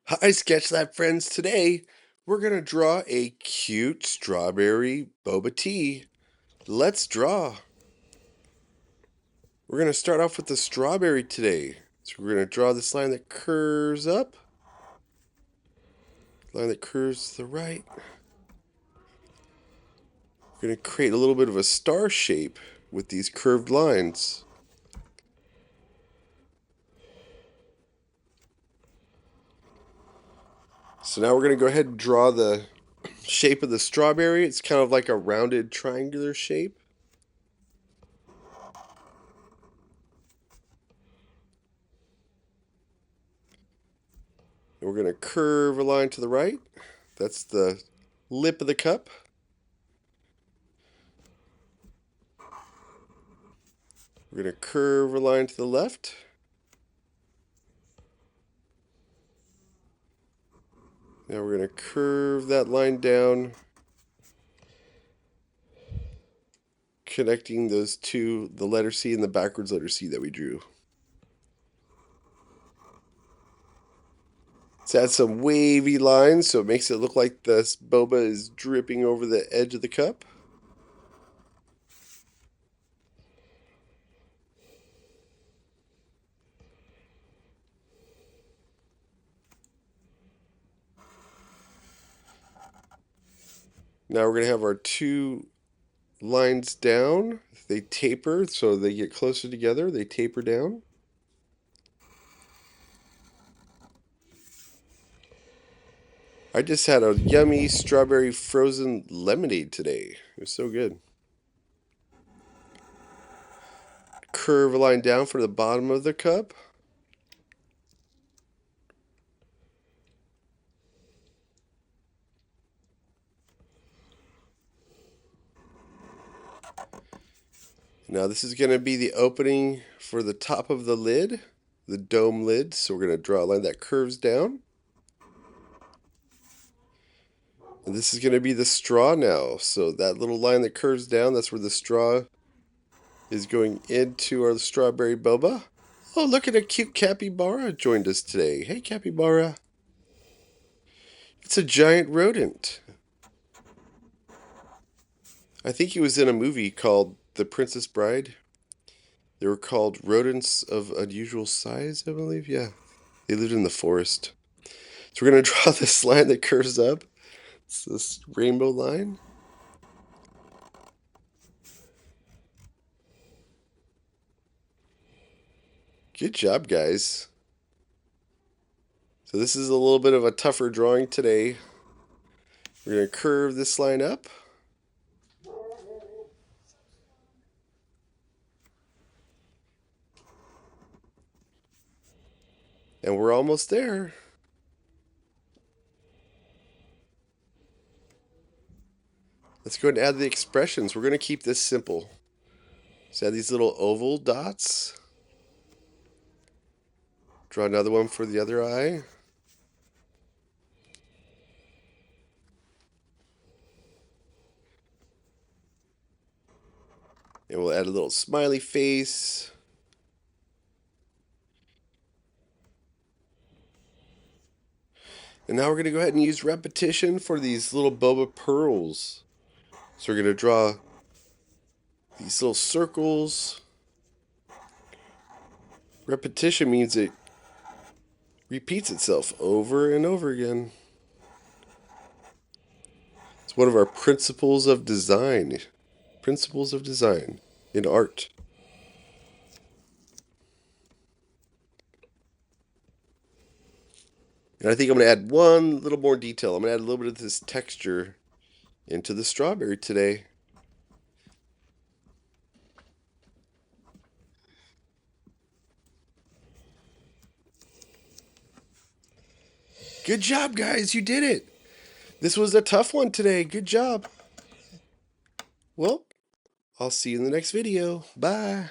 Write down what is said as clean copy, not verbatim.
Hi, Sketch friends. Today, we're going to draw a cute strawberry boba tea. Let's draw. We're going to start off with the strawberry today. So we're going to draw this line that curves up, line that curves to the right. We're going to create a little bit of a star shape with these curved lines. So now we're going to go ahead and draw the shape of the strawberry. It's kind of like a rounded triangular shape. And we're going to curve a line to the right. That's the lip of the cup. We're going to curve a line to the left. Now we're going to curve that line down, connecting those two, the letter C and the backwards letter C that we drew. Let's add some wavy lines so it makes it look like this boba is dripping over the edge of the cup. Now we're going to have our two lines down. They taper, so they get closer together. They taper down. I just had a yummy strawberry frozen lemonade today. It was so good. Curve a line down for the bottom of the cup. Now this is going to be the opening for the top of the lid, the dome lid. So we're going to draw a line that curves down. And this is going to be the straw now. So that little line that curves down, that's where the straw is going into our strawberry boba. Oh, look at a cute capybara joined us today. Hey, capybara. It's a giant rodent. I think he was in a movie called The Princess Bride. They were called rodents of unusual size, I believe. Yeah, they lived in the forest. So we're going to draw this line that curves up. It's this rainbow line. Good job, guys. So this is a little bit of a tougher drawing today. We're going to curve this line up. And we're almost there. Let's go ahead and add the expressions. We're going to keep this simple. So add these little oval dots. Draw another one for the other eye. And we'll add a little smiley face. And now we're going to go ahead and use repetition for these little boba pearls. So we're going to draw these little circles. Repetition means it repeats itself over and over again. It's one of our principles of design. Principles of design in art. And I think I'm going to add one little more detail. I'm going to add a little bit of this texture into the strawberry today. Good job, guys. You did it. This was a tough one today. Good job. Well, I'll see you in the next video. Bye.